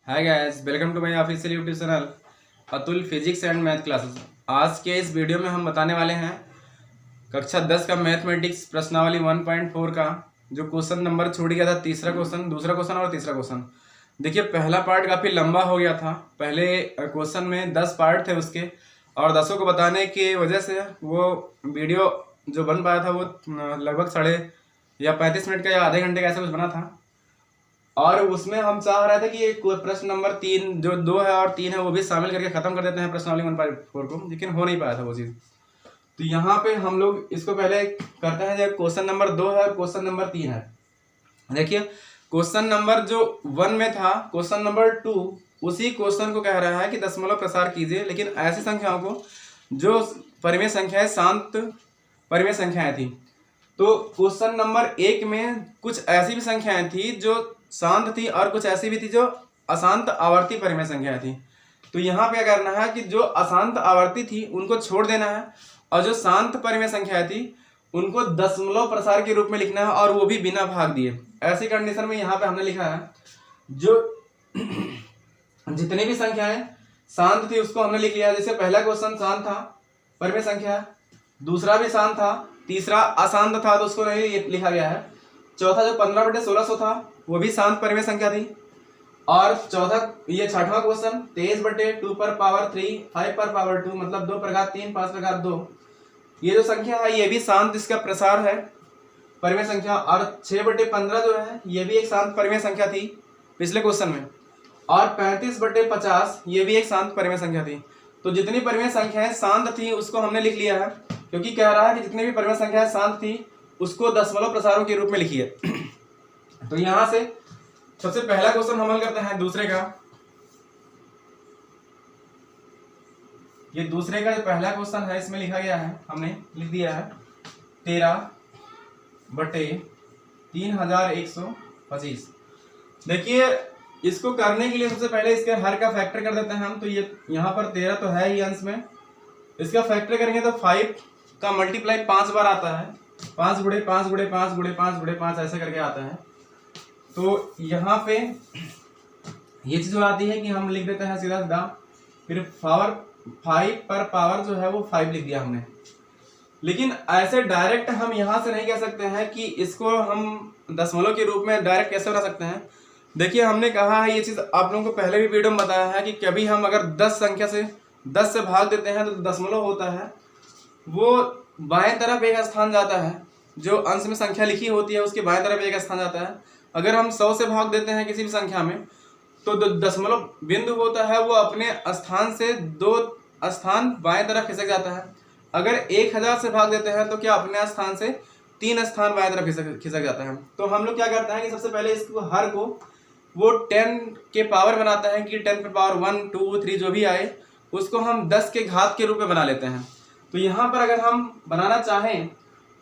Hi guys, welcome to my official YouTube channel Atul physics and math classes. आज के इस video में हम बताने वाले हैं कक्षा 10 का मैथमेटिक्स प्रश्नावली 1.4 का जो क्वेश्चन नंबर छूट गया था। तीसरा क्वेश्चन, दूसरा क्वेश्चन और तीसरा क्वेश्चन। देखिए, पहला पार्ट काफ़ी लंबा हो गया था। पहले क्वेश्चन में 10 पार्ट थे उसके, और 10 को बताने की वजह से वो वीडियो जो बन पाया था वो लगभग 35 मिनट का या आधे घंटे का ऐसा कुछ बना था। और उसमें हम चाह रहे थे कि ये प्रश्न नंबर 3 जो 2 है और 3 है वो भी शामिल करके खत्म कर देते हैं प्रश्नावली 1.4 को, लेकिन हो नहीं पाया था वो चीज़। तो यहाँ पे हम लोग इसको पहले करते हैं। जब क्वेश्चन नंबर 2 है और क्वेश्चन नंबर 3 है, देखिए क्वेश्चन नंबर जो 1 में था, क्वेश्चन नंबर 2 उसी क्वेश्चन को कह रहा है कि दशमलव प्रसार कीजिए, लेकिन ऐसी संख्याओं को जो परिमेय संख्याएं शांत परिमेय संख्याएं थी। तो क्वेश्चन नंबर 1 में कुछ ऐसी भी संख्याएं थी जो शांत थी और कुछ ऐसी भी थी जो अशांत आवर्ती परिमेय संख्याएं थी। तो यहाँ पे क्या करना है कि जो अशांत आवर्ती थी उनको छोड़ देना है, और जो शांत परिमेय संख्याएं थी उनको दशमलव प्रसार के रूप में लिखना है, और वो भी बिना भाग दिए। ऐसी कंडीशन में यहाँ पे हमने लिखा है जो जितनी भी संख्याएं शांत थी उसको हमने लिख लिया। जैसे पहला क्वेश्चन शांत था परिमेय संख्या, दूसरा भी शांत था, तीसरा अशांत था तो उसको नहीं लिखा गया है। चौथा जो 15/1600 था वो भी शांत परिमेय संख्या थी। और चौथा ये छठवां क्वेश्चन 23/2 पर पावर 3 5 पर पावर 2 मतलब 2 पर घात 3 5 पर घात 2, ये जो संख्या है ये भी शांत इसका प्रसार है परिमेय संख्या। और 6/15 जो है ये भी एक शांत परिमेय संख्या थी पिछले क्वेश्चन में। और 35/50 ये भी एक शांत परिमेय संख्या थी। तो जितनी परिमेय संख्याएं शांत थी उसको हमने लिख लिया है, क्योंकि कह रहा है कि जितनी भी परिमेय संख्याएं शांत थी उसको दशमलव प्रसारों के रूप में लिखिए। तो यहां से सबसे पहला क्वेश्चन हम हल करते हैं दूसरे का। ये दूसरे का जो पहला क्वेश्चन है इसमें लिखा गया है, हमने लिख दिया है 13/3125। देखिए, इसको करने के लिए सबसे पहले इसके हर का फैक्टर कर देते हैं हम। तो ये यहाँ पर 13 तो है ही अंश में, इसका फैक्टर करेंगे तो 5 का मल्टीप्लाई 5 बार आता है। 5 गुणे 5 गुणे 5 गुणे 5 गुणे 5 ऐसे करके आता है। तो यहाँ पे ये चीज आती है कि हम लिख देते हैं सीधा सीधा, फिर पावर 5 पर पावर जो है वो 5 लिख दिया हमने। लेकिन ऐसे डायरेक्ट हम यहाँ से नहीं कह सकते हैं कि इसको हम दशमलव के रूप में डायरेक्ट कैसे बना सकते हैं। देखिए, हमने कहा है ये चीज़ आप लोगों को पहले भी वीडियो में बताया है कि कभी हम अगर 10 संख्या से 10 से भाग देते हैं तो दशमलव होता है वो बाएं तरफ एक स्थान जाता है। जो अंश में संख्या लिखी होती है उसके बाएं तरफ एक स्थान जाता है। अगर हम 100 से भाग देते हैं किसी भी संख्या में तो दशमलव बिंदु होता है वो अपने स्थान से 2 स्थान बाएं तरफ खिसक जाता है। अगर 1000 से भाग देते हैं तो क्या अपने स्थान से 3 स्थान बाएं तरफ खिसक जाता है। तो हम लोग क्या करते हैं कि सबसे पहले इसको हर को वो 10 के पावर बनाता है कि 10 पे पावर 1 2 3 जो भी आए उसको हम 10 के घात के रूप में बना लेते हैं। तो यहाँ पर अगर हम बनाना चाहें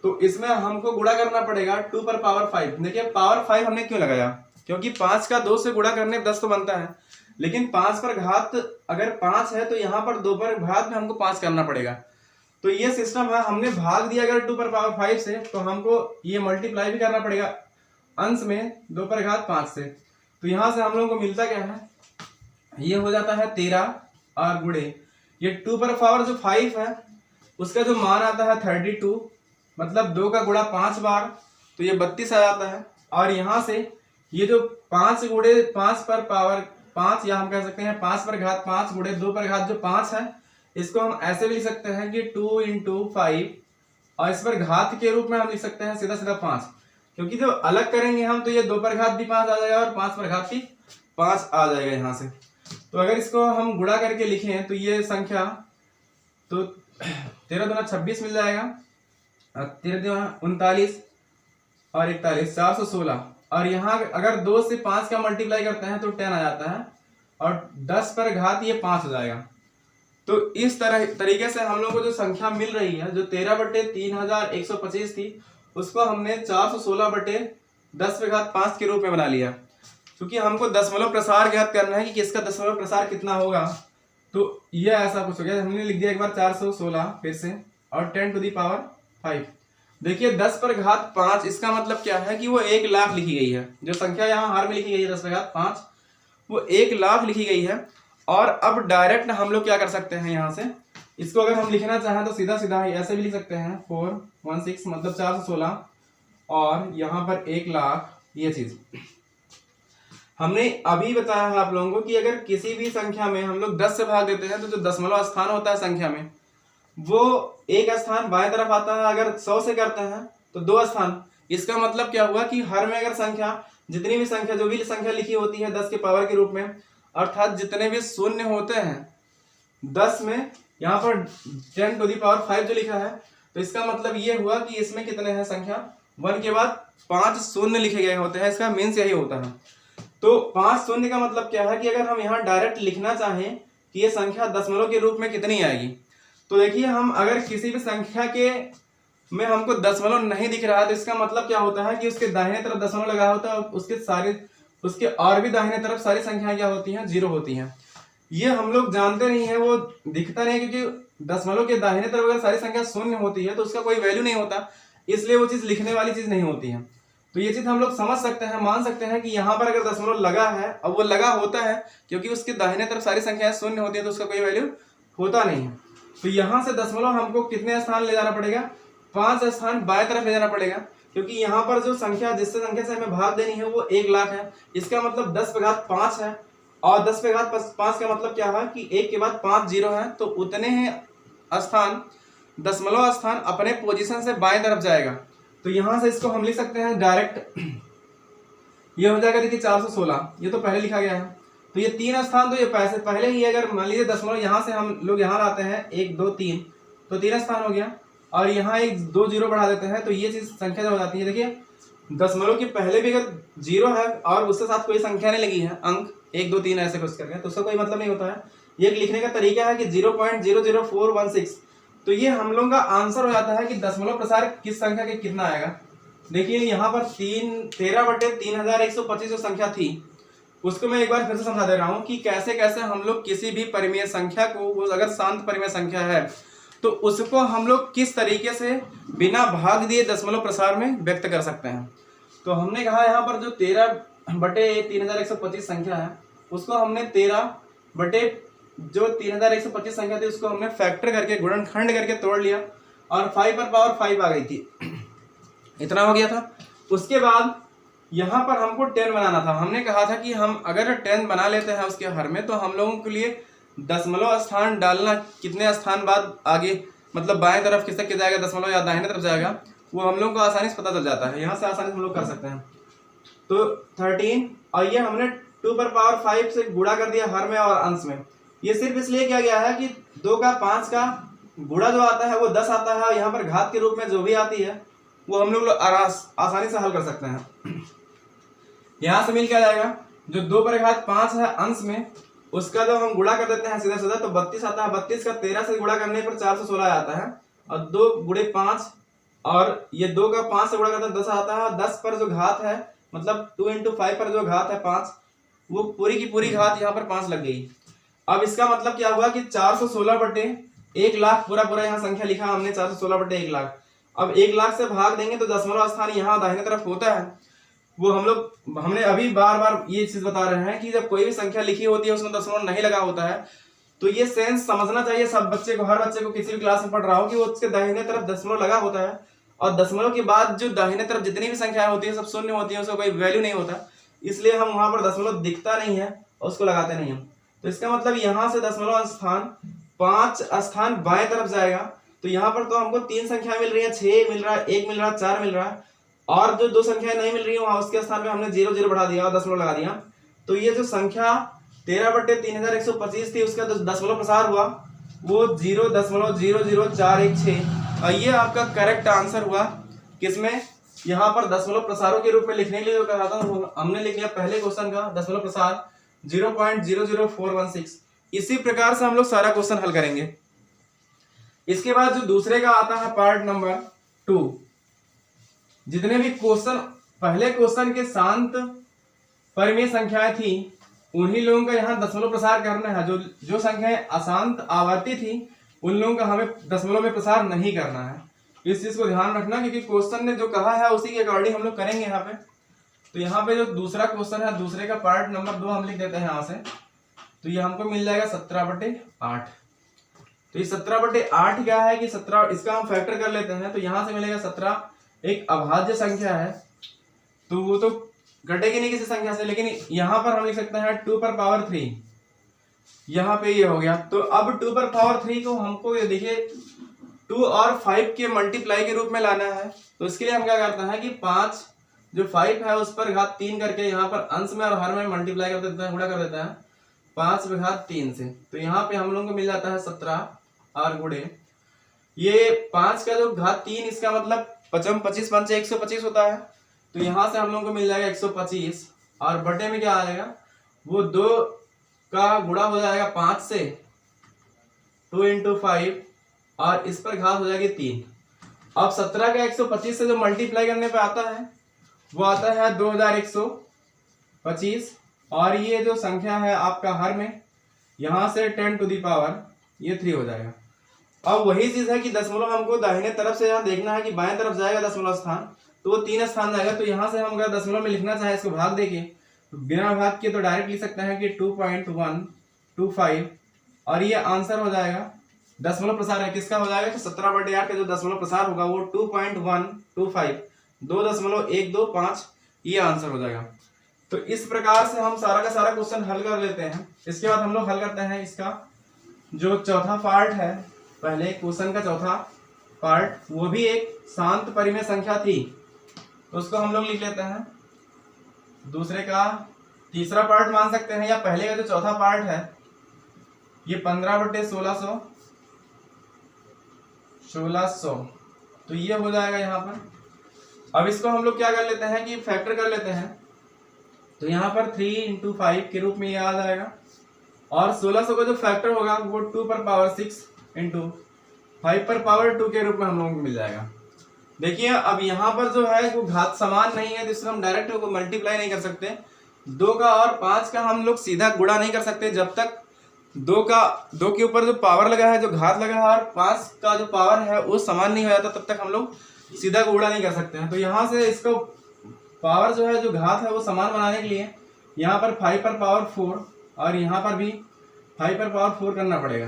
तो इसमें हमको गुणा करना पड़ेगा 2 पर पावर 5। देखिए, पावर 5 हमने क्यों लगाया, क्योंकि 5 का 2 से गुणा करने 10 तो बनता है, लेकिन 5 पर घात अगर 5 है तो यहाँ पर 2 पर घात में हमको 5 करना पड़ेगा। तो ये सिस्टम है। हमने भाग दिया अगर 2 पर पावर 5 से तो हमको ये मल्टीप्लाई भी करना पड़ेगा अंश में 2 पर घात 5 से। तो यहाँ से हम लोगों को मिलता क्या है, ये हो जाता है 13 और गुणे ये 2 पर पावर जो 5 है उसका जो मान आता है 32, मतलब 2 का गुणा 5 बार तो ये 32 आ जाता है। और यहाँ से ये जो 5 गुणे 5 पर पावर 5 या हम कह सकते हैं 5 पर घात 5 गुणे 2 पर घात जो 5 है इसको हम ऐसे भी लिख सकते हैं कि 2 × 5, और इस पर घात के रूप में हम लिख सकते हैं सीधा सीधा 5, क्योंकि जो अलग करेंगे हम तो ये 2 पर घात भी 5 आ जाएगा और 5 पर घात भी 5 आ जाएगा यहाँ से। तो अगर इसको हम गुणा करके लिखें तो ये संख्या तो 13 दूना 26 मिल जाएगा, 13 दूना 39 और 41 416। और यहाँ अगर 2 से 5 का मल्टीप्लाई करते हैं तो 10 आ जाता है, और 10 पर घात ये 5 हो जाएगा। तो इस तरीके से हम लोग को जो संख्या मिल रही है जो 13/3125 थी उसको हमने 416/10⁵ के रूप में बना लिया, क्योंकि हमको दशमलव प्रसार ज्ञात करना है कि किसका दशमलव प्रसार कितना होगा। तो ये ऐसा कुछ हो गया। हमने लिख दिया एक बार 416 फिर से और 10⁵। देखिए, 10 पर घात 5 इसका मतलब क्या है कि वो 1 लाख लिखी गई है। जो संख्या यहाँ हार में लिखी गई है 10 पर घात 5 वो 1 लाख लिखी गई है। और अब डायरेक्ट हम लोग क्या कर सकते हैं, यहाँ से इसको अगर हम लिखना चाहें तो सीधा सीधा ऐसे भी लिख सकते हैं 416 मतलब 416 और यहाँ पर 1 लाख। ये चीज हमने अभी बताया है आप लोगों को कि अगर किसी भी संख्या में हम लोग 10 से भाग देते हैं तो जो दशमलव स्थान होता है संख्या में वो एक स्थान बाएं तरफ आता है। अगर 100 से करते हैं तो 2 स्थान। इसका मतलब क्या हुआ कि हर में अगर संख्या जितनी भी संख्या जो भी संख्या लिखी होती है 10 के पावर के रूप में, अर्थात जितने भी शून्य होते हैं 10 में, यहाँ पर 10 टू दी पावर 5 जो लिखा है, तो इसका मतलब ये हुआ कि इसमें कितने हैं संख्या 1 के बाद 5 शून्य लिखे गए होते हैं। इसका मीन्स यही होता है। तो 5 शून्य का मतलब क्या है कि अगर हम यहाँ डायरेक्ट लिखना चाहें कि ये संख्या दशमलव के रूप में कितनी आएगी, तो देखिए हम अगर किसी भी संख्या के में हमको दशमलव नहीं दिख रहा है तो इसका मतलब क्या होता है कि उसके दाहिने तरफ दशमलव लगा होता है और उसके और भी दाहिने तरफ सारी संख्याएं क्या होती हैं, 0 होती हैं। ये हम लोग जानते नहीं है, वो दिखता नहीं है, क्योंकि दशमलव के दाहिने तरफ अगर सारी संख्या शून्य होती है तो उसका कोई वैल्यू नहीं होता, इसलिए वो चीज लिखने वाली चीज नहीं होती है। तो ये चीज हम लोग समझ सकते हैं, मान सकते हैं कि यहाँ पर अगर दशमलव लगा है, अब वो लगा होता है क्योंकि उसके दाहिने तरफ सारी संख्याएं शून्य होती है तो उसका कोई वैल्यू होता नहीं है। तो यहाँ से दशमलव हमको कितने स्थान ले जाना पड़ेगा, 5 स्थान बाएं तरफ ले जाना पड़ेगा, क्योंकि यहाँ पर जो संख्या जिससे संख्या से हमें भाग देनी है वो 1 लाख है। इसका मतलब 10 पे घात 5 है और 10 पे घात 5 का मतलब क्या है कि 1 के बाद 5 0 है, तो उतने ही स्थान दशमलव स्थान अपने पोजीशन से बाएं तरफ जाएगा। तो यहाँ से इसको हम लिख सकते हैं डायरेक्ट, ये हो जाएगा देखिए 416, ये तो पहले लिखा गया है। तो ये 3 स्थान तो ये पैसे पहले ही, अगर मान लीजिए दशमलव यहाँ से हम लोग यहाँ लाते हैं 1 2 3, तो 3 स्थान हो गया और यहाँ 1 2 0 बढ़ा देते हैं, तो ये चीज संख्या हो जाती है। देखिए दशमलव के पहले भी अगर 0 है और उसके साथ कोई संख्या नहीं लगी है, अंक 1 2 3 ऐसे कुछ करके, तो उसका कोई मतलब नहीं होता है। ये एक लिखने का तरीका है कि 0.00416, तो ये हम लोग का आंसर हो जाता है कि दशमलव प्रसार किस संख्या के कितना आएगा। देखिए यहाँ पर 13/3125 जो संख्या थी उसको मैं एक बार फिर से समझा दे रहा हूँ कि कैसे कैसे हम लोग किसी भी परिमेय संख्या को, वो अगर शांत परिमेय संख्या है तो उसको हम लोग किस तरीके से बिना भाग दिए दशमलव प्रसार में व्यक्त कर सकते हैं। तो हमने कहा यहाँ पर जो 13/3125 संख्या है उसको हमने 13/3125 संख्या थी उसको हमने फैक्टर करके, गुणनखंड करके तोड़ लिया और 5 पर पावर 5 आ गई थी, इतना हो गया था। उसके बाद यहाँ पर हमको 10 बनाना था। हमने कहा था कि हम अगर 10 बना लेते हैं उसके हर में तो हम लोगों के लिए दशमलव स्थान डालना कितने स्थान बाद आगे, मतलब बाएं तरफ किससे क्या जाएगा, दशमलव या दाहिने तरफ जाएगा, वो हम लोगों को आसानी से पता चल जाता है। यहाँ से आसानी से हम लोग कर सकते हैं। तो 13 और ये हमने 2 पर पावर 5 से गुणा कर दिया हर में और अंश में। ये सिर्फ इसलिए किया गया है कि 2 का 5 का गुणा जो आता है वो 10 आता है और यहाँ पर घात के रूप में जो भी आती है वो हम लोग आसानी से हल कर सकते हैं। यहाँ से मिल क्या जाएगा, जो 2 पर घात 5 है अंश में, उसका जब हम गुणा कर देते हैं सीधा सीधा तो 32 आता है। 32 का 13 से गुणा करने पर 416 आता है और 2 गुणे 5 और ये 2 का 5 से गुणा करते हैं 10 आता है और 10 पर जो घात है, मतलब 2 × 5 पर जो घात है 5, वो पूरी की पूरी घात यहाँ पर 5 लग गई। अब इसका मतलब क्या हुआ कि 416/1 लाख, पूरा पूरा यहाँ संख्या लिखा हमने 416/1 लाख। अब 1 लाख से भाग देंगे तो दशमलव स्थान यहाँ दाहिने तरफ होता है। वो हमने अभी बार बार ये चीज बता रहे हैं कि जब कोई भी संख्या लिखी होती है उसमें दशमलव नहीं लगा होता है, तो ये सेंस समझना चाहिए सब बच्चे को, हर बच्चे को किसी भी क्लास में पढ़ रहा हो कि वो उसके दाहिने तरफ दशमलव लगा होता है और दशमलव के बाद जो दाहिने तरफ जितनी भी संख्याएं होती है सब शून्य होती है, उसका कोई वैल्यू नहीं होता, इसलिए हम वहां पर दशमलव दिखता नहीं है और उसको लगाते नहीं हम। तो इसका मतलब यहाँ से दशमलव स्थान 5 स्थान बाएं तरफ जाएगा। तो यहाँ पर तो हमको 3 संख्या मिल रही है, 6 मिल रहा है, 1 मिल रहा है, 4 मिल रहा है और जो 2 संख्याएं नहीं मिल रही है वहां उसके स्थान पे हमने 0 0 बढ़ा दिया और दशमलव लगा दिया। तो ये जो संख्या 13/3125 थी उसका दशमलव प्रसार हुआ वो 0.00416 और ये आपका करेक्ट आंसर हुआ। किसमें, यहाँ पर दशमलव प्रसारों के रूप में लिखने के लिए जो कहा था हमने लिख लिया पहले क्वेश्चन का दशमलव प्रसार 0.00416। इसी प्रकार से हम लोग सारा क्वेश्चन हल करेंगे। इसके बाद जो दूसरे का आता है पार्ट नंबर 2, जितने भी क्वेश्चन पहले क्वेश्चन के शांत परिमेय संख्याएं थी उन्हीं लोगों का यहाँ दशमलव प्रसार करना है। जो संख्याएं अशांत आवर्ती थी उन लोगों का हमें दशमलव में प्रसार नहीं करना है। इस चीज को ध्यान रखना क्योंकि क्वेश्चन ने जो कहा है उसी के अकॉर्डिंग हम लोग करेंगे यहाँ पे। तो यहाँ पे जो दूसरा क्वेश्चन है, दूसरे का पार्ट नंबर 2 हम लिख देते हैं यहाँ से। तो ये हमको मिल जाएगा 17/8। तो ये 17/8 क्या है कि 17, इसका हम फैक्टर कर लेते हैं। तो यहाँ से मिलेगा 17 एक अभाज्य संख्या है, तो वो तो घटेगी नहीं किसी संख्या से, लेकिन यहाँ पर हम लिख सकते हैं 2/3। यहाँ पे ये हो गया। तो अब 2/3 को हमको ये देखिए 2 और 5 के मल्टीप्लाई के रूप में लाना है। तो इसके लिए हम क्या करते हैं कि 5 जो 5 है उस पर घात 3 करके यहाँ पर अंश में और हर में मल्टीप्लाई कर देते हैं, गुणा कर देते हैं 5/3 से। तो यहाँ पे हम लोगों को मिल जाता है 17 और गुणे ये 5 का जो घात 3, इसका मतलब 25 पंचे 125 होता है। तो यहाँ से हम लोगों को मिल जाएगा 125 और बटे में क्या आ जाएगा, वो 2 का गुणा हो जाएगा 5 से, 2 × 5 और इस पर घात हो जाएगी 3। अब 17 का 125 से जो मल्टीप्लाई करने पे आता है वो आता है 2125 और ये जो संख्या है आपका हर में यहाँ से 10⁻³ हो जाएगा। अब वही चीज है कि दशमलव हमको दाहिने तरफ से यहाँ देखना है कि बाएं तरफ जाएगा दशमलव स्थान, तो वो 3 स्थान जाएगा। तो यहाँ से हम अगर दशमलव में लिखना चाहे इसको भाग देके, तो बिना भाग के तो डायरेक्ट लिख सकते हैं कि 2.125 और ये आंसर हो जाएगा। दशमलव प्रसार है किसका हो जाएगा, तो 17/8 का जो दशमलव प्रसार होगा वो 2.125 2.125 ये आंसर हो जाएगा। तो इस प्रकार से हम सारा का सारा क्वेश्चन हल कर लेते हैं। इसके बाद हम लोग हल करते हैं इसका जो चौथा पार्ट है, पहले क्वेश्चन का चौथा पार्ट, वो भी एक शांत परिमेय संख्या थी, तो उसको हम लोग लिख लेते हैं। दूसरे का तीसरा पार्ट मान सकते हैं, या पहले का जो चौथा पार्ट है ये 15/1600 तो ये हो जाएगा यहाँ पर। अब इसको हम लोग क्या कर लेते हैं कि फैक्टर कर लेते हैं। तो यहाँ पर 3 × 5 के रूप में ये आ जाएगा और 1600 का जो फैक्टर होगा वो 2/6 × 5/2 के रूप में हम लोगों को मिल जाएगा। देखिए अब यहाँ पर जो है वो घात समान नहीं है, जिससे हम डायरेक्ट को मल्टीप्लाई नहीं कर सकते। 2 का और 5 का हम लोग सीधा गुणा नहीं कर सकते जब तक 2 के ऊपर जो पावर लगा है, जो घात लगा है, और 5 का जो पावर है वो समान नहीं हो जाता, तब तक हम लोग सीधा गुणा नहीं कर सकते हैं। तो यहाँ से इसको पावर जो है, जो घात है, वो समान बनाने के लिए यहाँ पर 5/4 और यहाँ पर भी 5/4 करना पड़ेगा।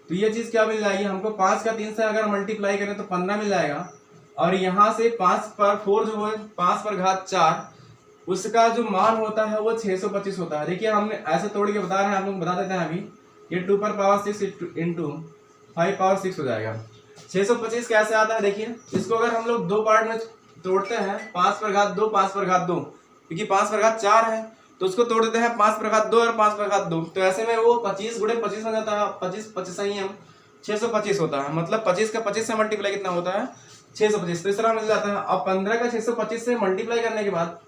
तो ये चीज़ क्या मिल जाएगी हमको, 5 का 3 से अगर मल्टीप्लाई करें तो 15 मिल जाएगा और यहाँ से 5/4 जो है 5/4 उसका जो मान होता है वो 625 होता है। देखिए हमने ऐसे तोड़ के बता रहे हैं, आप लोग बता देते हैं अभी। ये 2/6 × 5/6 हो जाएगा। 625 कैसे आता है, देखिए इसको अगर हम लोग 2 पार्ट में तोड़ते हैं, 5/2 5/2, क्योंकि 5/4 है तो उसको तोड़ देते हैं 5/2 और 5/2। तो ऐसे में वो 25 × 25 हो जाता है, 25 ही हम 625 होता है। मतलब 25 का 25 से मल्टीप्लाई कितना होता है, 625। तो इस तरह मिल जाता है। अब 15 का 625 से मल्टीप्लाई करने के बाद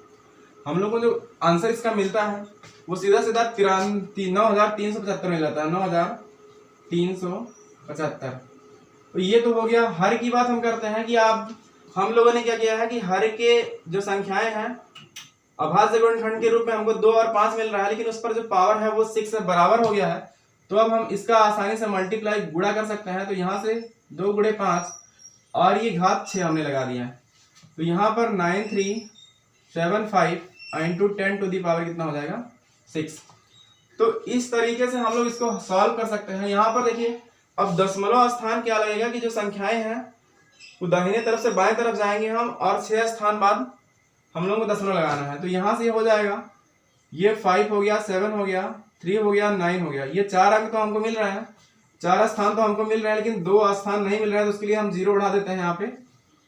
हम लोग को जो आंसर इसका मिलता है वो सीधा 9375 मिल जाता है, 9375। तो ये तो हो गया हर की बात हम करते हैं कि आप हम लोगों ने क्या किया है कि हर के जो संख्याएं हैं अभाज्य गुणनखंड के रूप में हमको 2 और 5 मिल रहा है, लेकिन उस पर जो पावर है वो 6 से बराबर हो गया है। तो अब हम इसका आसानी से मल्टीप्लाई गुणा कर सकते हैं। तो यहाँ से 2 × 5 और ये घात 6 हमने लगा दिया है। तो यहाँ पर 9375 × 10⁻⁴ कितना हो जाएगा, 6। तो इस तरीके से हम लोग इसको सॉल्व कर सकते हैं। यहाँ पर देखिए अब दशमलव स्थान क्या लगेगा कि जो संख्याएं हैं वो दाहिने तरफ से बाएं तरफ जाएंगे हम, और 6 स्थान बाद हम लोगों को दशमलव लगाना है। तो यहाँ से ये हो जाएगा, ये 5 हो गया, 7 हो गया, 3 हो गया, 9 हो गया। ये 4 अंक तो हमको मिल रहा है, 4 स्थान तो हमको मिल रहा है, लेकिन 2 स्थान नहीं मिल रहा है। तो उसके लिए हम 0 उठा देते हैं यहाँ पे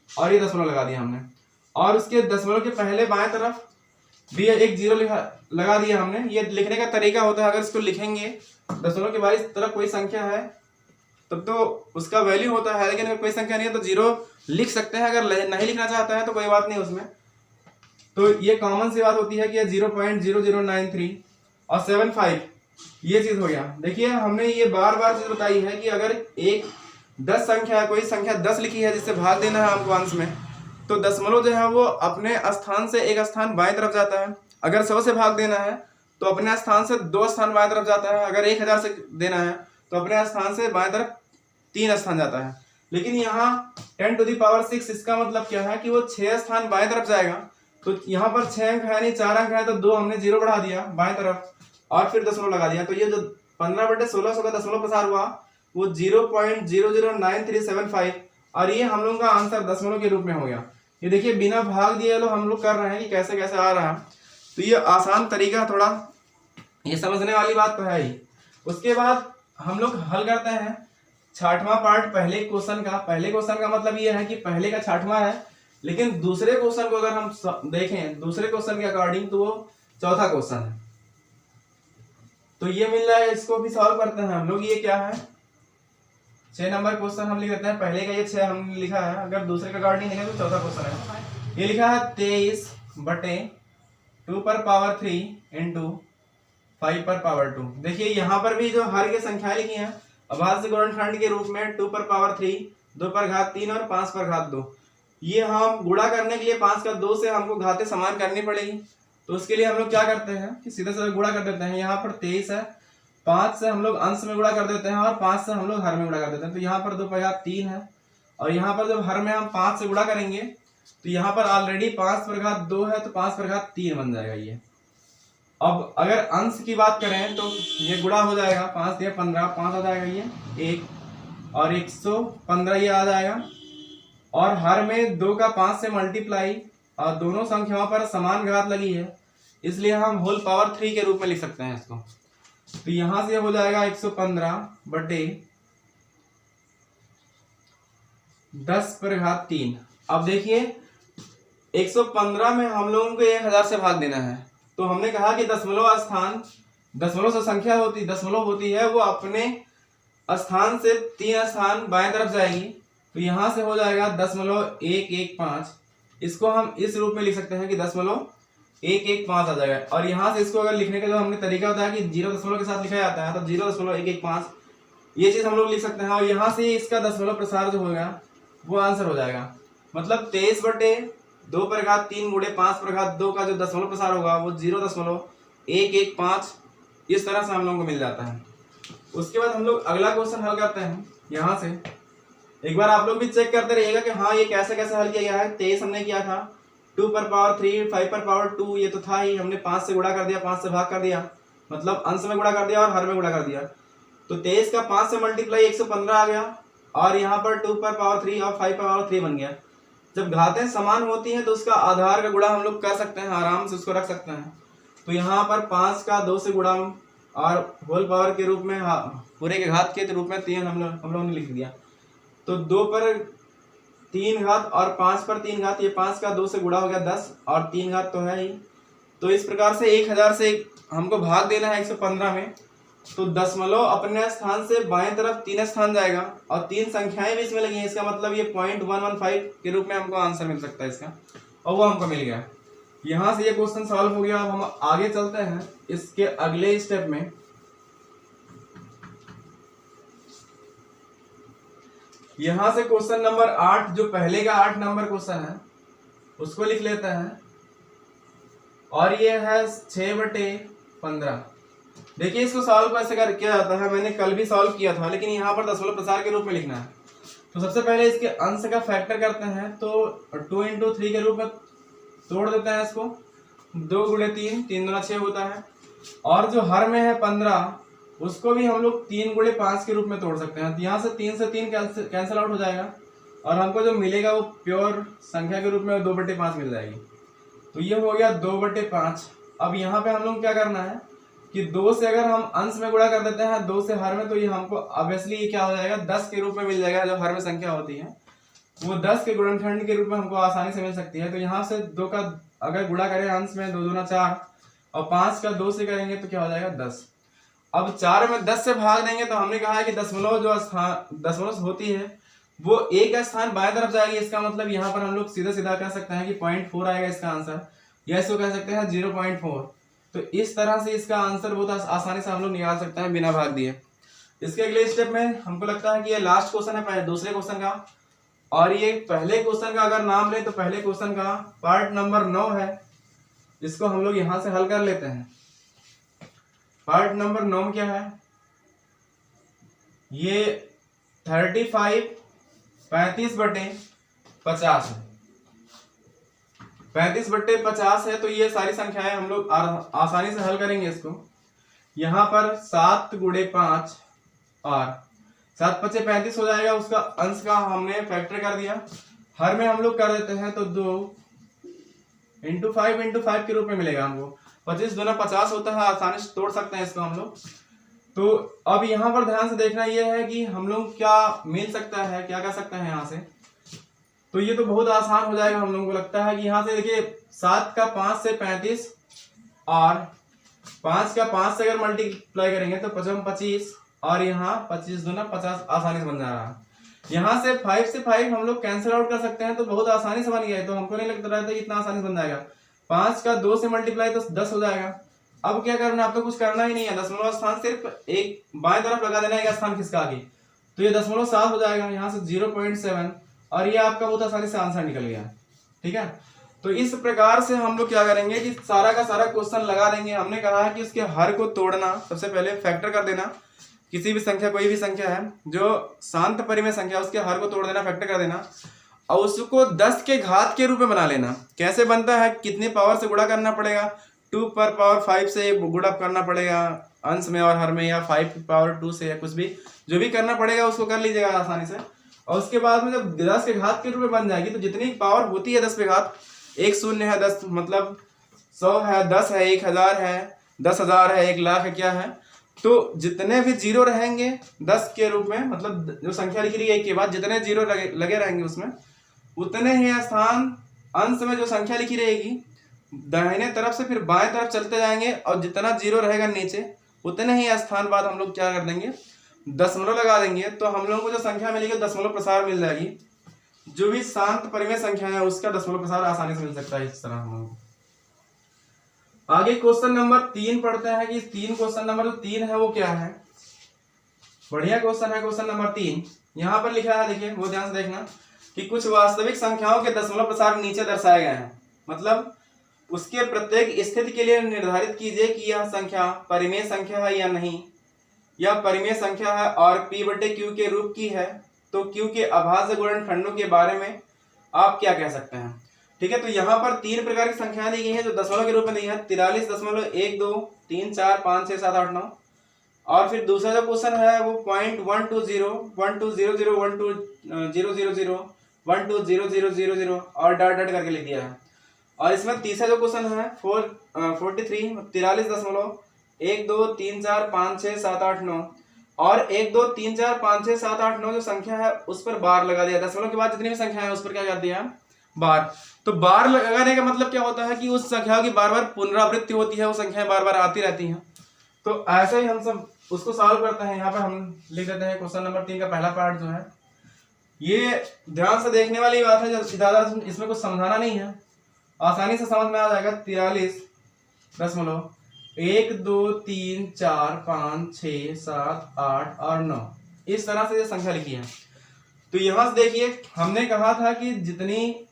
और ये दशमलव लगा दिया हमने। और उसके दशमलव के पहले बाएं तरफ भी एक 0 लगा दिया हमने। ये लिखने का तरीका होता है, अगर इसको लिखेंगे दशमलव के बाद इस तरफ कोई संख्या है तब तो उसका वैल्यू होता है, लेकिन अगर कोई संख्या नहीं है तो 0 लिख सकते हैं। अगर नहीं लिखना चाहता है तो कोई बात नहीं उसमें। तो ये कॉमन सी बात होती है कि 0.0093 और 75 ये चीज हो गया। देखिए हमने ये बार बार चीज बताई है कि अगर एक 10 संख्या है, कोई संख्या 10 लिखी है जिससे भाग देना है हमको अंश में, तो दशमलव जो है वो अपने स्थान से एक स्थान बाएं तरफ जाता है। अगर 100 से भाग देना है तो अपने स्थान से 2 स्थान बाएं तरफ जाता है। अगर 1000 से देना है तो अपने स्थान से बाएं तरफ 3 स्थान जाता है। लेकिन यहाँ 10⁻⁶ इसका मतलब क्या है कि वो 6 स्थान बाएं तरफ जाएगा, तो यहाँ पर 6 अंक है नहीं, 4 अंक है, तो 2 हमने 0 बढ़ा दिया बाएं तरफ और फिर दशमलव लगा दिया। तो ये जो 15/1600 का दशमलव प्रसार हुआ वो 0.009375 और ये हम लोग का आंसर दशमलव के रूप में हो गया। ये देखिए बिना भाग दिए लोग हम लोग कर रहे हैं कि कैसे कैसे आ रहा है। तो ये आसान तरीका, थोड़ा ये समझने वाली बात तो है ही। उसके बाद हम लोग हल करते हैं 6वां पार्ट पहले क्वेश्चन का। पहले क्वेश्चन का मतलब ये है कि पहले का 6वां है, लेकिन दूसरे क्वेश्चन को अगर हम देखें दूसरे क्वेश्चन के अकॉर्डिंग तो वो 4था क्वेश्चन है। तो ये मिल रहा है, इसको भी सॉल्व करते हैं हम लोग। ये क्या है, 6 नंबर क्वेश्चन हम लिख देते हैं। पहले का ये 6 हमने लिखा है, अगर दूसरे का अकॉर्डिंग लिखे तो 4था क्वेश्चन है। ये लिखा है 23/2 इंटू 5/2। देखिए यहाँ पर भी जो हर की संख्या लिखी है अभाज्य गुणनखंड के रूप में 2/3, 2/3 और 5/2। ये हम गुणा करने के लिए 5 का 2 से हमको घातें समान करनी पड़ेगी। तो उसके लिए हम लोग क्या करते हैं कि सीधे सीधे गुणा कर देते हैं। यहाँ पर 23 है, 5 से हम लोग अंश में गुणा कर देते हैं और 5 से हम लोग हर में गुणा कर देते हैं। तो यहाँ पर 2/3 है और यहाँ पर जब हर में हम 5 से गुणा करेंगे तो यहाँ पर ऑलरेडी 5/2 है, तो 5/3 बन जाएगा ये। अब अगर अंश की बात करें तो ये गुणा हो जाएगा, 5 या 15, 5 आ जाएगा ये 1 और 115 ये आ जाएगा। और हर में 2 का 5 से मल्टीप्लाई और दोनों संख्याओं पर समान घात लगी है, इसलिए हम होल पावर 3 के रूप में लिख सकते हैं इसको। तो यहां से हो जाएगा 115/10/3। अब देखिए 115 में हम लोगों को 1000 से भाग देना है। तो हमने कहा कि दशमलव स्थान, दशमलव से संख्या होती, दशमलव होती है वो अपने स्थान से 3 स्थान बाएं तरफ जाएगी। तो यहां से हो जाएगा 0.115। इसको हम इस रूप में लिख सकते हैं कि 0.115 आ जाएगा। और यहां से इसको अगर लिखने का जो हमने तरीका बताया कि 0 दशमलव के साथ लिखा जाता है, तो 0.115 ये चीज हम लोग लिख सकते हैं। और यहाँ से इसका दशमलव प्रसार जो होगा वो आंसर हो जाएगा। मतलब 23/2/3 गुणे 5/2 का जो दशमलव प्रसार होगा वो 0.115 इस तरह से हम लोगों को मिल जाता है। उसके बाद हम लोग अगला क्वेश्चन हल करते हैं। यहाँ से एक बार आप लोग भी चेक करते रहिएगा कि हाँ ये कैसे कैसे हल किया गया है। 23 हमने किया था, 2/3, 5/2 ये तो था ही, हमने 5 से गुणा कर दिया, 5 से भाग कर दिया, मतलब अंश में गुणा कर दिया और हर में गुणा कर दिया। तो 23 का 5 से मल्टीप्लाई 115 आ गया और यहाँ पर 2/3 और 5/3 बन गया। जब घातें समान होती हैं तो उसका आधार का गुणा हम लोग कर सकते हैं, आराम से उसको रख सकते हैं। तो यहाँ पर 5 का 2 से गुणा और होल पावर के रूप में पूरे के घात के रूप में 3 हम लोगों ने लिख दिया। तो 2/3 और 5/3, ये 5 का 2 से गुणा हो गया 10 और 3 घात तो है ही। तो इस प्रकार से 1000 से हमको भाग देना है 115 में। तो दशमलव अपने स्थान से बाएं तरफ 3 स्थान जाएगा और 3 संख्याएं भी इसमें लगी हैं, इसका मतलब ये 0.115 के रूप में हमको आंसर मिल सकता है इसका, और वो हमको मिल गया। यहाँ से ये क्वेश्चन सॉल्व हो गया। अब हम आगे चलते हैं इसके अगले स्टेप में। यहां से क्वेश्चन नंबर 8, जो पहले का 8 नंबर क्वेश्चन है उसको लिख लेते हैं। और ये है 6/15। देखिए इसको सॉल्व कैसे किया जाता है, मैंने कल भी सॉल्व किया था, लेकिन यहाँ पर दशमलव प्रसार के रूप में लिखना है। तो सबसे पहले इसके अंश का फैक्टर करते हैं। तो 2 × 3 के रूप में तोड़ देते हैं इसको। 2 × 3, 3 दूना 6 होता है। और जो हर में है 15, उसको भी हम लोग 3 × 5 के रूप में तोड़ सकते हैं। तो यहाँ से 3 से 3 कैंसिल आउट हो जाएगा और हमको जो मिलेगा वो प्योर संख्या के रूप में 2/5 मिल जाएगी। तो ये हो गया 2/5। अब यहाँ पे हम लोग क्या करना है कि 2 से अगर हम अंश में गुणा कर देते हैं 2 से हर में, तो ये हमको ऑब्वियसली ये क्या हो जाएगा 10 के रूप में मिल जाएगा। जो हर में संख्या होती है वो 10 के गुणनखंड के रूप में हमको आसानी से मिल सकती है। तो यहाँ से 2 का अगर गुणा करें अंश में, 2 दूना 4 और 5 का 2 से करेंगे तो क्या हो जाएगा 10। अब 4 में 10 से भाग देंगे तो हमने कहा है कि दशमलव जो स्थान दशमलव होती है वो एक स्थान बाएं तरफ जाएगी। इसका मतलब यहाँ पर हम लोग सीधा सीधा कह सकते हैं कि 0.4 आएगा इसका आंसर, या इसको कह सकते हैं 0.4। तो इस तरह से इसका आंसर बहुत आसानी से हम लोग निकाल सकते हैं बिना भाग दिए। इसके अगले स्टेप में हमको लगता है कि ये लास्ट क्वेश्चन है पहले दूसरे क्वेश्चन का, और ये पहले क्वेश्चन का अगर नाम ले तो पहले क्वेश्चन का पार्ट नंबर 9 है। इसको हम लोग यहां से हल कर लेते हैं। पार्ट नंबर 9 क्या है, ये 35/50 है। 35/50 है, तो ये सारी संख्याएं हम लोग आसानी से हल करेंगे इसको। यहाँ पर 7 × 5 और 7 × 5 = 35 हो जाएगा, उसका अंश का हमने फैक्टर कर दिया। हर में हम लोग कर देते हैं तो 2 × 5 × 5 के रूप में मिलेगा हमको। 25 दूना 50 होता है, आसानी से तोड़ सकते हैं इसको हम लोग। तो अब यहाँ पर ध्यान से देखना यह है कि हम लोग क्या मिल सकता है, क्या कर सकते हैं यहाँ से। तो ये तो बहुत आसान हो जाएगा, हम लोगों को लगता है कि यहाँ से देखिए 7 का 5 से 35 और 5 का 5 से अगर मल्टीप्लाई करेंगे तो 5 25 और यहाँ 25 दूना 50 आसानी से बन जा रहा है। यहाँ से 5 से 5 हम लोग कैंसिल आउट कर सकते हैं, तो बहुत आसानी से बन गया है। तो हमको नहीं लगता रहा था इतना आसानी से बन जाएगा। 5 का 2 से मल्टीप्लाई तो 10 हो जाएगा। अब क्या करना है, आपको कुछ करना ही नहीं है, दशमलव स्थान सिर्फ एक बाएं तरफ लगा देना है, एक स्थान खिसका के, तो ये 0.7 हो जाएगा। यहाँ से 0.7 और ये आपका बहुत आसानी से आंसर निकल गया। ठीक है, तो इस प्रकार से हम लोग क्या करेंगे कि सारा का सारा क्वेश्चन लगा देंगे। हमने कहा है कि उसके हर को तोड़ना, सबसे पहले फैक्टर कर देना। किसी भी संख्या, कोई भी संख्या है जो शांत परिमेय संख्या, उसके हर को तोड़ देना, फैक्टर कर देना और उसको 10 के घात के रूप में बना लेना। कैसे बनता है, कितने पावर से गुणा करना पड़ेगा, 2 पर पावर 5 से गुणा करना पड़ेगा अंश में और हर में, या 5 पावर 2 से, या कुछ भी जो भी करना पड़ेगा उसको कर लीजिएगा आसानी से। और उसके बाद में जब 10 के घात के रूप में बन जाएगी तो जितनी पावर होती है 10 पे घात, 1 शून्य है, 10 मतलब 100 है, 10 है, 1000 है, 10,000 है, 1,00,000 है, क्या है, तो जितने भी जीरो रहेंगे 10 के रूप में, मतलब जो संख्या लिखी रही है के बाद जितने जीरो लगे रहेंगे उसमें, उतने ही स्थान अंश में जो संख्या लिखी रहेगी दाहिने तरफ से फिर बाएं तरफ चलते जाएंगे और जितना जीरो रहेगा नीचे उतने ही स्थान बाद हम लोग क्या कर देंगे, दशमलव लगा देंगे। तो हम लोगों को जो संख्या मिलेगी दशमलव प्रसार मिल जाएगी। जो भी शांत परिमेय संख्या है उसका दशमलव प्रसार आसानी से मिल सकता है। इस तरह हम लोग आगे क्वेश्चन नंबर 3 पढ़ते हैं कि क्वेश्चन नंबर 3 है वो क्या है। बढ़िया क्वेश्चन है क्वेश्चन नंबर 3। यहाँ पर लिखा है, देखिए वो ध्यान से देखना कि कुछ वास्तविक संख्याओं के दशमलव प्रसार नीचे दर्शाए गए हैं। मतलब उसके प्रत्येक स्थिति के लिए निर्धारित कीजिए कि यह संख्या परिमेय संख्या है या नहीं। यह परिमेय संख्या है और p/q के रूप की है, तो q के अभाज्य गुणनखंडों के बारे में आप क्या कह सकते हैं। ठीक है, तो यहाँ पर 3 प्रकार की संख्याएं दी गई हैं जो दशमलव के रूप में दी है, 43.1 2 3 4 5 6 7 8 9। और फिर दूसरा जो क्वेश्चन है वो 0.120 1200 1200 120000 और डॉट डॉट करके लिख दिया है। और इसमें तीसरा जो क्वेश्चन है 43 2 3 4 5 6 7 8 9 और 1 2 3 4 5 6 7 8 9 जो संख्या है उस पर बार लगा दिया। दशमलव के बाद जितनी भी संख्या है उस पर क्या कर दिया, बार। तो बार लगाने का मतलब क्या होता है कि उस संख्या की बार बार पुनरावृत्ति होती है, वो संख्याएं बार बार आती रहती हैं। तो ऐसे ही हम सब उसको सॉल्व करते हैं। यहाँ पर हम लिख देते हैं क्वेश्चन नंबर 3 का पहला पार्ट जो है, ये ध्यान से देखने वाली बात है, ज्यादा इसमें कुछ समझाना नहीं है, आसानी से समझ में आ जाएगा। 43.1 2 3 4 5 6 7 8 और 9 इस तरह से ये संख्या लिखी है। तो यहां से देखिए हमने कहा था कि जितनी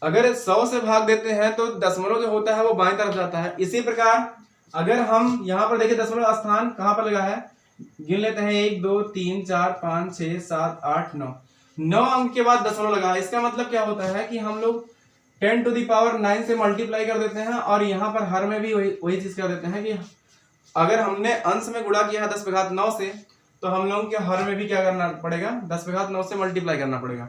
अगर 100 से भाग देते हैं तो दशमलव जो होता है वो बाएं तरफ जाता है। इसी प्रकार अगर हम यहाँ पर देखिए दशमलव स्थान कहाँ पर लगा है, गिन लेते हैं 1 2 3 4 5 6 7 8 9 अंक के बाद दशमलव लगा है। इसका मतलब क्या होता है कि हम लोग 10⁹ से मल्टीप्लाई कर देते हैं और यहाँ पर हर में भी वही चीज कर देते हैं कि अगर हमने अंश में गुणा किया है 10⁹ से, तो हम लोगों के हर में भी क्या करना पड़ेगा, 10⁹ से मल्टीप्लाई करना पड़ेगा।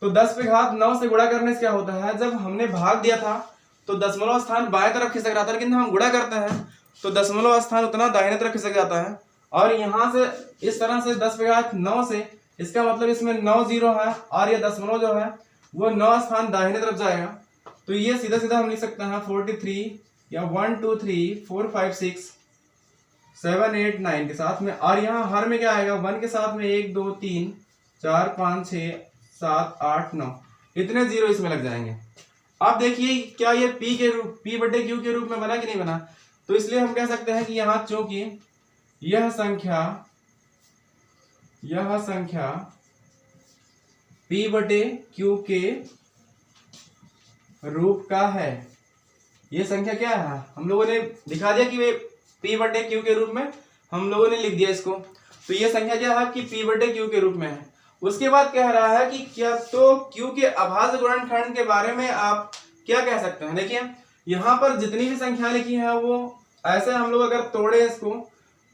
तो 10⁹ से गुणा करने से क्या होता है, जब हमने भाग दिया था तो दशमलव स्थान बाएं तरफ खिसक रहा था, लेकिन हम गुणा करते हैं तो दशमलव स्थान उतना दाहिने तरफ खिसक जाता है। और यहाँ से इस तरह से 10⁹ से, इसका मतलब इसमें 9 जीरो है और ये दशमलव जो है वो 9 स्थान दाहिने तरफ जाएगा। तो ये सीधा सीधा हम लिख सकते हैं 43 या 1 2 3 4 5 6 7 8 9 के साथ में। और यहाँ हर में क्या आएगा, 1 के साथ में 1 2 3 4 5 6 7 8 9 इतने जीरो इसमें लग जाएंगे। अब देखिए क्या ये p/q के रूप में बना कि नहीं बना। तो इसलिए हम कह सकते हैं कि यहाँ चूंकि यह संख्या p/q के रूप का है। ये संख्या क्या है, हम लोगों ने दिखा दिया कि वे p/q के रूप में हम लोगों ने लिख दिया इसको। तो ये संख्या क्या है कि p/q के रूप में है। उसके बाद कह रहा है कि क्या तो क्यू के अभाज्य गुणनखंड के बारे में आप क्या कह सकते हैं। देखिए यहाँ पर जितनी भी संख्या लिखी है वो ऐसे हम लोग अगर तोड़े इसको,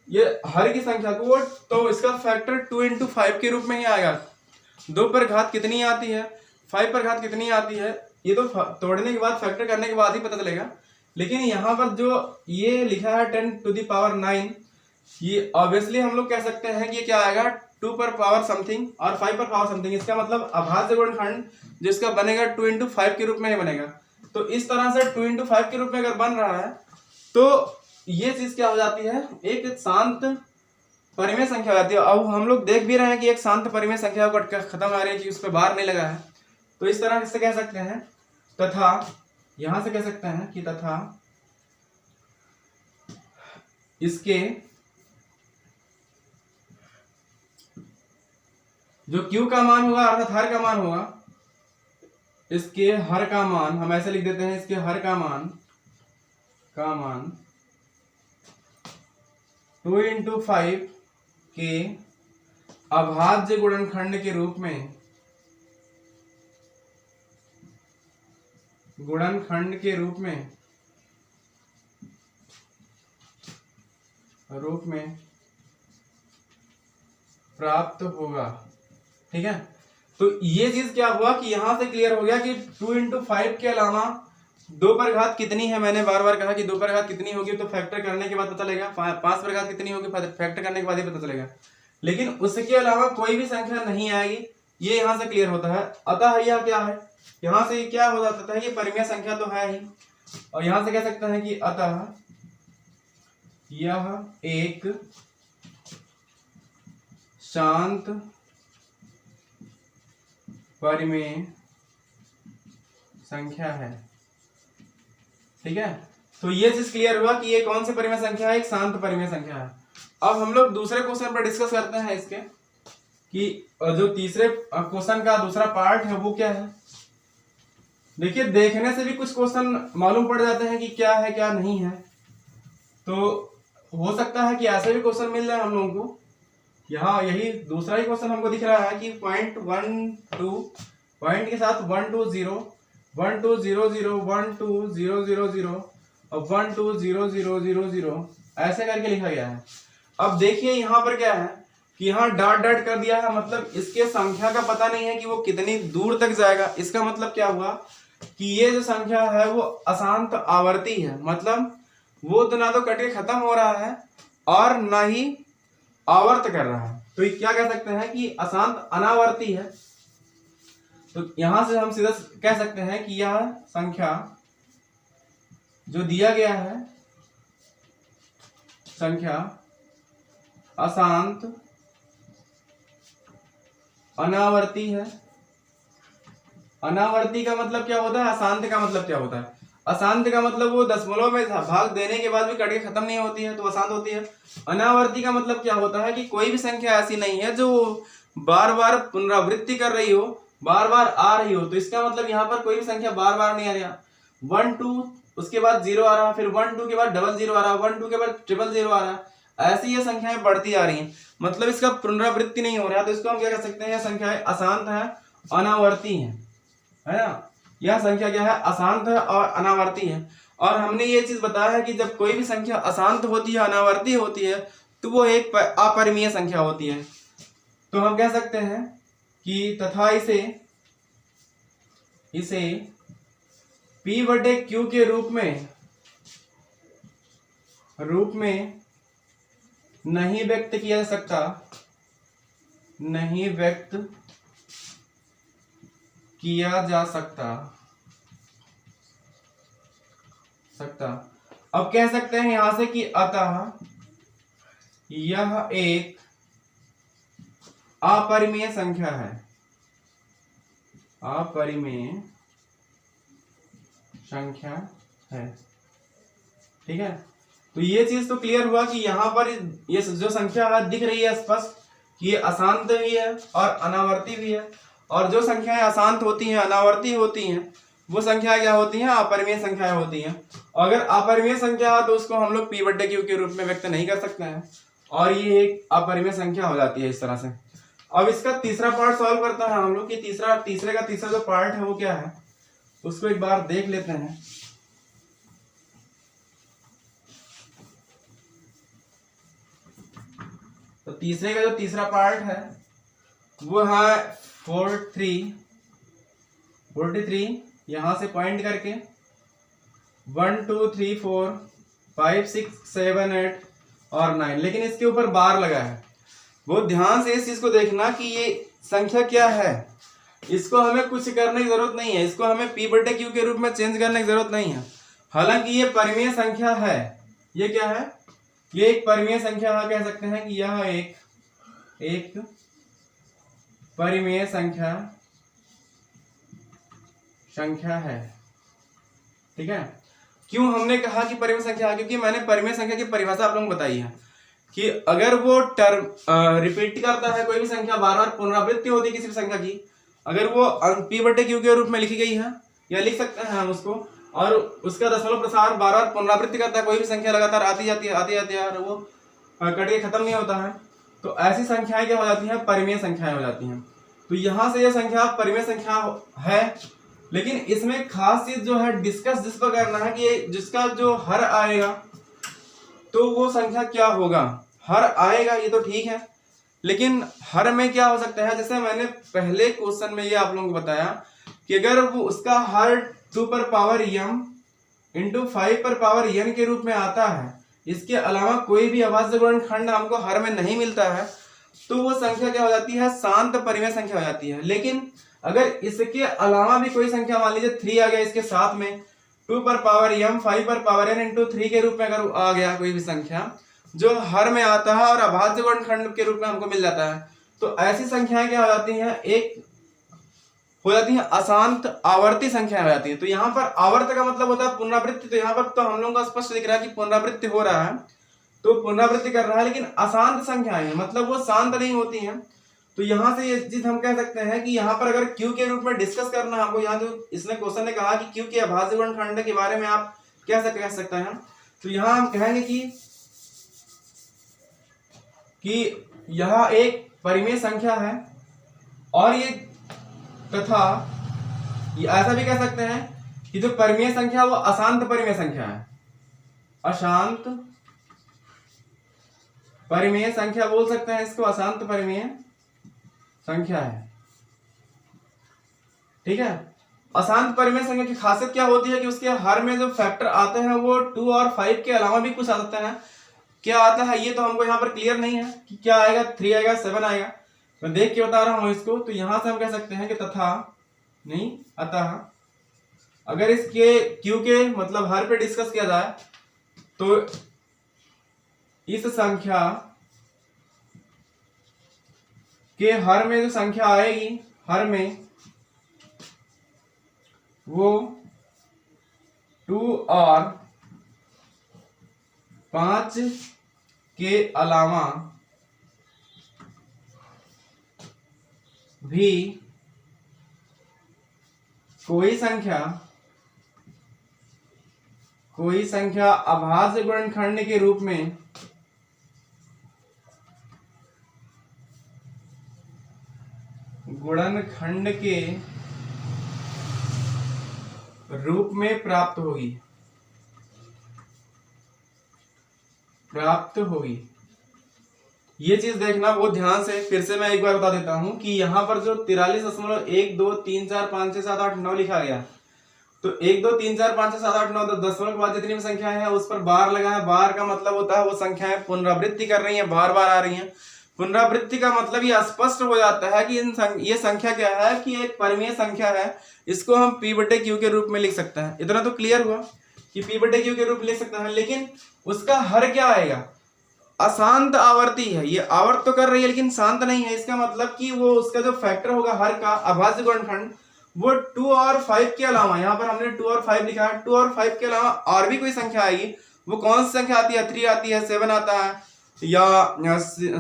ये हर की संख्या को, तो इसका फैक्टर 2 into 5 के रूप में ही आएगा। 2 पर घात कितनी आती है, 5 पर घात कितनी आती है, ये तो तोड़ने के बाद फैक्टर करने के बाद ही पता चलेगा। लेकिन यहाँ पर जो ये लिखा है 10 to the power 9, ये ऑब्वियसली हम लोग कह सकते हैं कि ये क्या आएगा 2 पर पावर समथिंग और 5 पर पावर समथिंग। इसका मतलब अभाज्य गुणनखंड जिसका बनेगा 2 into 5 के रूप में ही बनेगा। तो इस तरह से 2 into 5 के रूप में अगर बन रहा है तो ये चीज क्या हो जाती है, एक शांत परिमेय संख्या हो जाती है। अब हम लोग देख भी रहे हैं कि एक शांत परिमेय संख्या को खत्म आ रही है कि उस पर बार नहीं लगा है। तो इस तरह से कह सकते हैं, तथा यहां से कह सकते हैं कि तथा इसके जो Q का मान होगा अर्थात हर का मान होगा, इसके हर का मान हम ऐसे लिख देते हैं, इसके हर का मान 2 into 5 के अभाज्य गुणनखंड के रूप में, गुणनखंड के रूप में प्राप्त होगा। ठीक है, तो ये चीज क्या हुआ कि यहां से क्लियर हो गया कि 2 into 5 के अलावा 2 पर घात कितनी है। मैंने बार बार कहा कि 2 पर घात कितनी होगी तो फैक्टर करने के बाद पता चलेगा, 5 पर घात कितनी होगी फैक्टर करने के बाद ही पता चलेगा। लेकिन उसके अलावा कोई भी संख्या नहीं आएगी, ये यहां से क्लियर होता है। अतः यह क्या है, यहां से क्या हो जाता है, ये परिमेय संख्या तो है ही, और यहां से कह सकते हैं कि अतः यह एक शांत परिमेय संख्या है। ठीक है, तो ये चीज क्लियर हुआ कि ये कौन सी परिमेय संख्या है, एक शांत परिमेय संख्या है। अब हम लोग दूसरे क्वेश्चन पर डिस्कस करते हैं इसके कि जो तीसरे क्वेश्चन का दूसरा पार्ट है वो क्या है। देखिए देखने से भी कुछ क्वेश्चन मालूम पड़ जाते हैं कि क्या है क्या नहीं है। तो हो सकता है कि ऐसे भी क्वेश्चन मिल जाए हम लोगों को। यहाँ यही दूसरा ही क्वेश्चन हमको दिख रहा है कि पॉइंट 1 2 पॉइंट के साथ 1 2 0 1 2 0 0 1 2 0 0 0 और 1 2 0 0 0 0 ऐसे करके लिखा गया है। अब देखिए यहाँ पर क्या है कि यहाँ डॉट डॉट कर दिया है, मतलब इसके संख्या का पता नहीं है कि वो कितनी दूर तक जाएगा। इसका मतलब क्या हुआ कि ये जो संख्या है वो अशांत आवर्ती है, मतलब वो तो ना तो कट के खत्म हो रहा है और ना ही आवर्त कर रहा है। तो ये क्या कह सकते हैं कि अशांत अनावर्ती है। तो यहां से हम सीधा कह सकते हैं कि यह संख्या जो दिया गया है, संख्या अशांत अनावर्ती है। अनावर्ती का मतलब क्या होता है, अशांत का मतलब क्या होता है। अशांत का मतलब वो दशमलव में भाग देने के बाद भी कट के खत्म नहीं होती है, तो अशांत होती है। अनावर्ती का मतलब क्या होता है कि कोई भी संख्या ऐसी नहीं है जो बार बार पुनरावृत्ति कर रही हो, बार बार आ रही हो। तो इसका मतलब यहाँ पर कोई भी संख्या बार बार नहीं आ रही है। 1 2 उसके बाद 0 आ रहा, फिर 1 2 के बाद 00 आ रहा, 1 2 के बाद 000 आ रहा, ऐसी ये संख्याएं बढ़ती आ रही हैं, मतलब इसका पुनरावृत्ति नहीं हो रहा है। तो इसको हम क्या कह सकते हैं, यह संख्याएं अशांत है, अनावर्ती है ना। यह संख्या क्या है, अशांत है और अनावर्ती है। और हमने ये चीज बताया है कि जब कोई भी संख्या अशांत होती है, अनावर्ती होती है, तो वो एक अपरिमेय संख्या होती है। तो हम कह सकते हैं कि तथा इसे P/Q के रूप में नहीं व्यक्त किया जा सकता, नहीं व्यक्त किया जा सकता। अब कह सकते हैं यहां से कि अतः यह एक अपरिमेय संख्या है, अपरिमेय संख्या है। ठीक है, तो ये चीज तो क्लियर हुआ कि यहाँ पर ये जो संख्या है दिख रही है स्पष्ट कि ये अशांत भी है और अनावर्ती भी है। और जो संख्याएं अशांत होती हैं, अनावर्ती होती हैं, वो संख्याएं क्या होती हैं, अपरिमेय संख्याएं होती हैं। अगर अपरिमेय संख्या है तो उसको हम लोग P/Q के रूप में व्यक्त नहीं कर सकते हैं, और ये एक अपरिमेय संख्या हो जाती है इस तरह से। अब इसका तीसरा पार्ट सॉल्व करता है हम लोग कि तीसरे का तीसरा जो पार्ट है वो क्या है, उसको एक बार देख लेते हैं। तो तीसरे का जो तीसरा पार्ट है वो है 43 यहां से पॉइंट करके 1 2 3 4 5 6 7 8 और 9, लेकिन इसके ऊपर बार लगा है। बहुत ध्यान से इस चीज को देखना कि ये संख्या क्या है, इसको हमें कुछ करने की जरूरत नहीं है, इसको हमें p/q के रूप में चेंज करने की जरूरत नहीं है। हालांकि ये परिमेय संख्या है, ये क्या है, ये एक परिमेय संख्या है, कह सकते हैं कि यह एक परिमेय संख्या है। ठीक है, क्यों हमने कहा कि परिमेय संख्या है, क्योंकि मैंने परिमेय संख्या की परिभाषा आप लोगों को बताई है कि अगर वो टर्म रिपीट करता है, कोई भी संख्या बार बार पुनरावृत्ति होती है किसी भी संख्या की, अगर वो p/q के रूप में लिखी गई है, या लिख सकते हैं हम उसको, और उसका दशमलव प्रसार बार बार पुनरावृत्ति करता है, कोई भी संख्या लगातार आती जाती है और वो कट के खत्म नहीं होता है, तो ऐसी संख्याएं क्या हो जाती हैं, परिमेय संख्याएं हो जाती हैं। तो यहां से यह संख्या परिमेय संख्या है, लेकिन इसमें खास चीज जो है डिस्कस जिस पर करना है कि जिसका जो हर आएगा तो वो संख्या क्या होगा। हर आएगा ये तो ठीक है, लेकिन हर में क्या हो सकता है, जैसे मैंने पहले क्वेश्चन में ये आप लोगों को बताया कि अगर वो उसका हर 2m इंटू 5n के रूप में आता है, इसके अलावा कोई भी अभाज्य गुणनखंड हमको हर में नहीं मिलता है, तो वो संख्या क्या हो जाती है, शांत परिमेय संख्या हो जाती है। लेकिन अगर इसके अलावा भी कोई संख्या, मान लीजिए 3 आ गया इसके साथ में, 2m 5n इंटू 3 के रूप में अगर आ गया कोई भी संख्या जो हर में आता है और अभाज्य गुणनखंड के रूप में हमको मिल जाता है, तो ऐसी संख्याएं क्या हो जाती हैं, एक हो जाती है अशांत आवर्ती संख्या हो जाती है। तो यहाँ पर आवर्त का मतलब होता है पुनरावृत्ति, तो यहाँ पर तो हम लोगों का स्पष्ट दिख रहा है कि पुनरावृत्ति हो रहा है, तो पुनरावृत्ति कर रहा है, लेकिन अशांत संख्याएं हैं, मतलब वो शांत नहीं होती हैं। तो यहाँ से ये चीज हम कह सकते हैं कि यहाँ पर अगर Q के रूप में डिस्कस करना है हमको, यहाँ जो इसने क्वेश्चन ने कहा कि Q के अभाज्य गुणनखंड के बारे में आप क्या कह सकते हैं, तो यहाँ हम कहेंगे कि यह एक परिमेय संख्या है, और ये तथा ये ऐसा भी कह सकते हैं कि जो परिमेय संख्या वो अशांत परिमेय संख्या है, अशांत परिमेय संख्या बोल सकते हैं इसको, अशांत परिमेय संख्या है। ठीक है, अशांत परिमेय संख्या की खासियत क्या होती है कि उसके हर में जो फैक्टर आते हैं वो 2 और 5 के अलावा भी कुछ आ सकते हैं। क्या आता है ये तो हमको यहाँ पर क्लियर नहीं है कि क्या आएगा, 3 आएगा, 7 आएगा, मैं देख के बता रहा हूं इसको। तो यहां से हम कह सकते हैं कि तथा नहीं अतः, अगर इसके Q के मतलब हर पे डिस्कस किया जाए तो इस संख्या के हर में जो संख्या आएगी, हर में वो 2 और 5 के अलावा भी कोई संख्या अभाज्य गुणनखंड के रूप में प्राप्त होगी। ये चीज देखना बहुत ध्यान से, फिर से मैं एक बार बता देता हूं कि यहाँ पर जो 43.1 2 3 4 5 6 7 8 9 लिखा गया, तो 1 2 3 4 5 6 7 8 9 दशमलव के बाद जितनी भी संख्याएं हैं उस पर बार लगा है। बार का मतलब होता है वो संख्याएं पुनरावृत्ति कर रही हैं, बार बार आ रही हैं। पुनरावृत्ति का मतलब ये स्पष्ट हो जाता है कि ये संख्या क्या है, कि एक परिमेय संख्या है, इसको हम p/q के रूप में लिख सकते हैं। इतना तो क्लियर हुआ कि p/q के रूप में लिख सकते हैं, लेकिन उसका हर क्या आएगा, अशांत आवर्ती है। ये आवर्त तो कर रही है लेकिन शांत नहीं है, इसका मतलब कि वो उसका जो फैक्टर होगा हर का अभाज्य गुणनखंड वो 2 और 5 के अलावा, यहाँ पर हमने 2 और 5 लिखा है, 2 और 5 के अलावा और भी कोई संख्या आएगी। वो कौन सी संख्या आती है, 3 आती है, 7 आता है या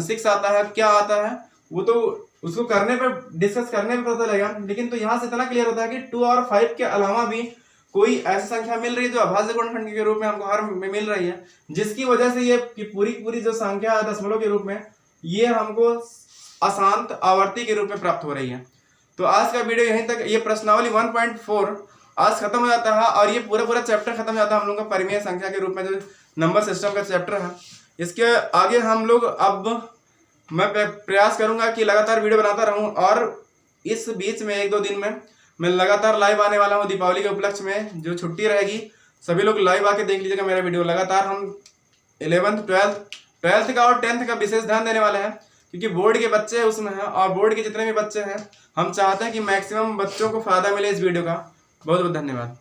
6 आता है, क्या आता है, वो तो उसको करने पर डिस्कस करने पर पता चलेगा। लेकिन तो यहाँ से इतना क्लियर होता है कि 2 और 5 के अलावा भी कोई ऐसी संख्या मिल रही है जो अभाज्य गुणनखंड के रूप में हमको हर में मिल रही है, जिसकी वजह से ये पूरी जो संख्या है दशमलव के रूप में, ये हमको अशांत आवर्ती के रूप में प्राप्त हो रही है। तो आज का वीडियो यहीं तक। ये प्रश्नावली 1.4 आज खत्म हो जाता है और ये पूरा चैप्टर खत्म हो जाता है हम लोग का परिमेय संख्या के रूप में, जो नंबर सिस्टम का चैप्टर है। इसके आगे हम लोग, अब मैं प्रयास करूंगा कि लगातार वीडियो बनाता रहूं, और इस बीच में 1-2 दिन में मैं लगातार लाइव आने वाला हूं। दीपावली के उपलक्ष्य में जो छुट्टी रहेगी, सभी लोग लाइव आके देख लीजिएगा मेरा वीडियो। लगातार हम 11th 12th का और 10th का विशेष ध्यान देने वाले हैं, क्योंकि बोर्ड के बच्चे उसमें हैं, और बोर्ड के जितने भी बच्चे हैं हम चाहते हैं कि मैक्सिमम बच्चों को फायदा मिले इस वीडियो का। बहुत बहुत धन्यवाद।